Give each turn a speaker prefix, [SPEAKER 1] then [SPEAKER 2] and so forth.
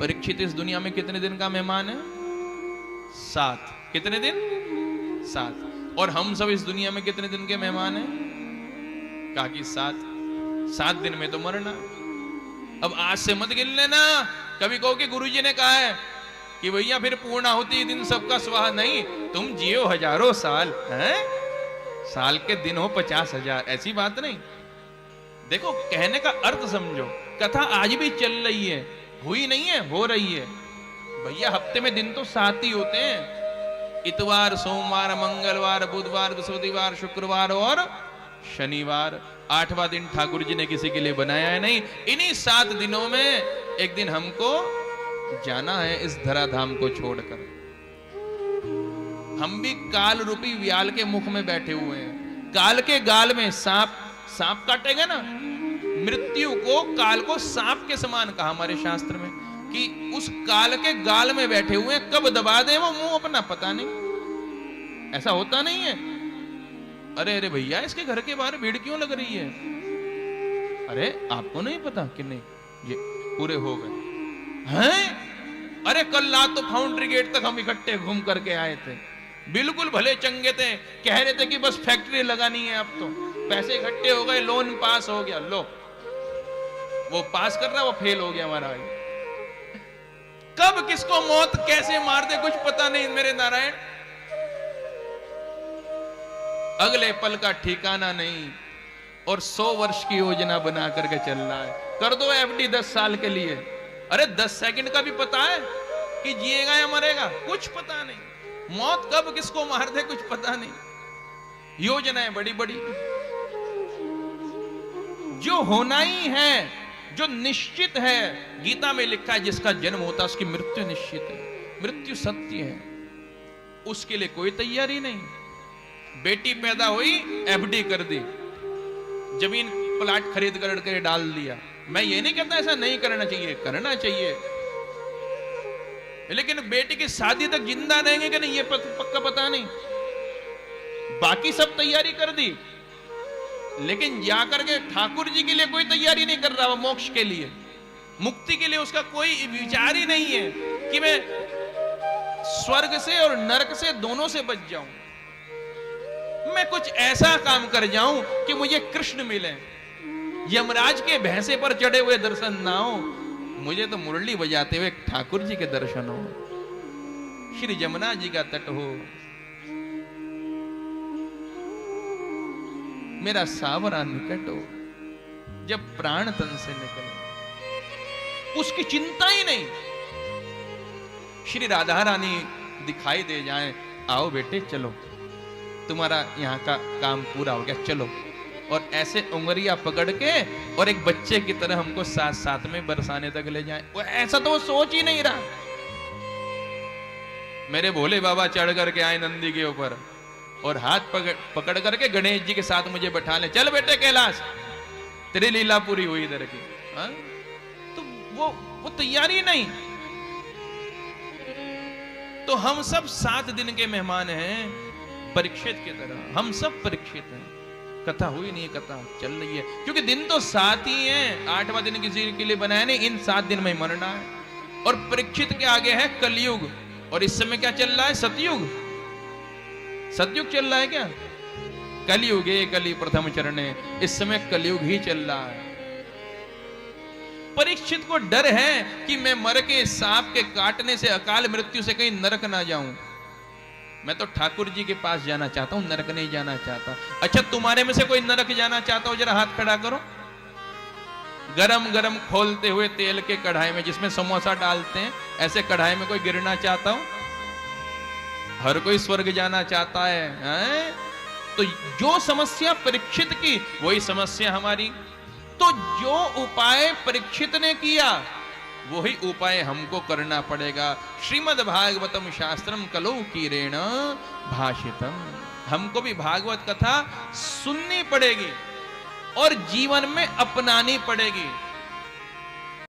[SPEAKER 1] परीक्षित इस दुनिया में कितने दिन का मेहमान है? 7। कितने दिन? 7। और हम सब इस दुनिया में कितने दिन के मेहमान हैं? कहा कि 7 दिन में तो मरना। अब आज से मत गिन लेना। कभी कहो कि गुरुजी ने कहा है कि भैया फिर पूर्णाहुति दिन सबका स्वाहा। नहीं, तुम जियो हजारों साल हैं, साल के दिन हो 50,000, ऐसी बात नहीं। देखो, कहने का अर्थ समझो। कथा आज भी चल रही है, हुई नहीं है, हो रही है। भैया हफ्ते में दिन तो 7 ही होते हैं। इतवार, सोमवार, मंगलवार, बुधवार, बृहस्पतिवार, शुक्रवार और शनिवार। 8वां दिन ठाकुर जी ने किसी के लिए बनाया है नहीं। इन्हीं 7 दिनों में एक दिन हमको जाना है इस धराधाम को छोड़कर। हम भी काल रूपी व्याल के मुख में बैठे हुए हैं। काल के गाल में सांप काटेगा ना, मृत्यु को, काल को सांप के समान कहा हमारे शास्त्र में कि उस काल के गाल में बैठे हुए हैं। कब दबा दे वो मुंह अपना पता नहीं। ऐसा होता नहीं है। अरे भैया, इसके घर के बाहर भीड़ क्यों लग रही है? अरे आपको नहीं पता कि नहीं, ये पूरे हो गए हैं। अरे कल रात तो फाउंड्री गेट तक हम इकट्ठे घूम करके आए थे, बिल्कुल भले चंगे थे। कह रहे थे कि बस फैक्ट्री लगानी है, अब तो पैसे इकट्ठे हो गए, लोन पास हो गया। लो, वो पास कर रहा, वो फेल हो गया हमारा। कब किसको मौत कैसे मार दे कुछ पता नहीं मेरे नारायण। अगले पल का ठिकाना नहीं। और 100 वर्ष की योजना बना करके चल रहा है। कर दो एफडी 10 साल के लिए। अरे 10 सेकंड का भी पता है कि जिएगा या मरेगा? कुछ पता नहीं। मौत कब किसको मार दे कुछ पता नहीं। योजनाएं बड़ी बड़ी। जो होना ही है, जो निश्चित है, गीता में लिखा है जिसका जन्म होता है उसकी मृत्यु निश्चित है। मृत्यु सत्य है, उसके लिए कोई तैयारी नहीं। बेटी पैदा हुई, एफडी कर दी, जमीन प्लाट खरीद करके डाल दिया। मैं ये नहीं कहता ऐसा नहीं करना चाहिए, करना चाहिए। लेकिन बेटी की शादी तक जिंदा रहेंगे कि नहीं ये पक्का पता नहीं। बाकी सब तैयारी कर दी, लेकिन जाकर के ठाकुर जी के लिए कोई तैयारी नहीं कर रहा। मोक्ष के लिए, मुक्ति के लिए उसका कोई विचार ही नहीं है कि मैं स्वर्ग से और नरक से दोनों से बच जाऊं। मैं कुछ ऐसा काम कर जाऊं कि मुझे कृष्ण मिले, यमराज के भैंसे पर चढ़े हुए दर्शन ना हो, मुझे तो मुरली बजाते हुए ठाकुर जी के दर्शन हो, श्री जमुना जी का तट हो, मेरा सावरा निकट हो, जब प्राण तन से निकले। उसकी चिंता ही नहीं। श्री राधा रानी दिखाई दे जाएं, आओ बेटे चलो, तुम्हारा यहाँ का काम पूरा हो गया, चलो। और ऐसे उंगलियां पकड़ के और एक बच्चे की तरह हमको साथ साथ में बरसाने तक ले जाएं। वो ऐसा तो वो सोच ही नहीं रहा। मेरे भोले बाबा चढ़ करके आए नंदी के ऊपर और हाथ पकड़ करके गणेश जी के साथ मुझे बैठा ले, चल बेटे कैलाश, तेरी लीला पूरी हुई इधर की। तो वो तैयारी नहीं। तो हम सब 7 दिन के मेहमान हैं, परीक्षित की तरह। हम सब परीक्षित हैं। कथा हुई नहीं, कथा चल रही है, क्योंकि दिन तो 7 ही हैं। 8वां दिन किसी के लिए बनाया नहीं, इन 7 दिन में मरना है। और परीक्षित के आगे है कलयुग। और इस समय क्या चल रहा है? सतयुग। सतयुग चल रहा है क्या? कलयुग है, कली प्रथम चरणे। इस समय कलयुग ही चल रहा है। परीक्षित को डर है कि मैं मर के सांप के काटने से, अकाल मृत्यु से कहीं नरक ना जाऊं। मैं तो ठाकुर जी के पास जाना चाहता हूं, नरक नहीं जाना चाहता। अच्छा, तुम्हारे में से कोई नरक जाना चाहता हो? जरा हाथ खड़ा करो। गरम गरम खोलते हुए तेल के कढ़ाई में जिसमें समोसा डालते हैं, ऐसे कढ़ाई में कोई गिरना चाहता हो? हर कोई स्वर्ग जाना चाहता है? तो जो समस्या परीक्षित की वही समस्या हमारी। तो जो उपाय परीक्षित ने किया वही उपाय हमको करना पड़ेगा। श्रीमद् भागवतम शास्त्रम कलौ कीरेण भाषितम। हमको भी भागवत कथा सुननी पड़ेगी और जीवन में अपनानी पड़ेगी।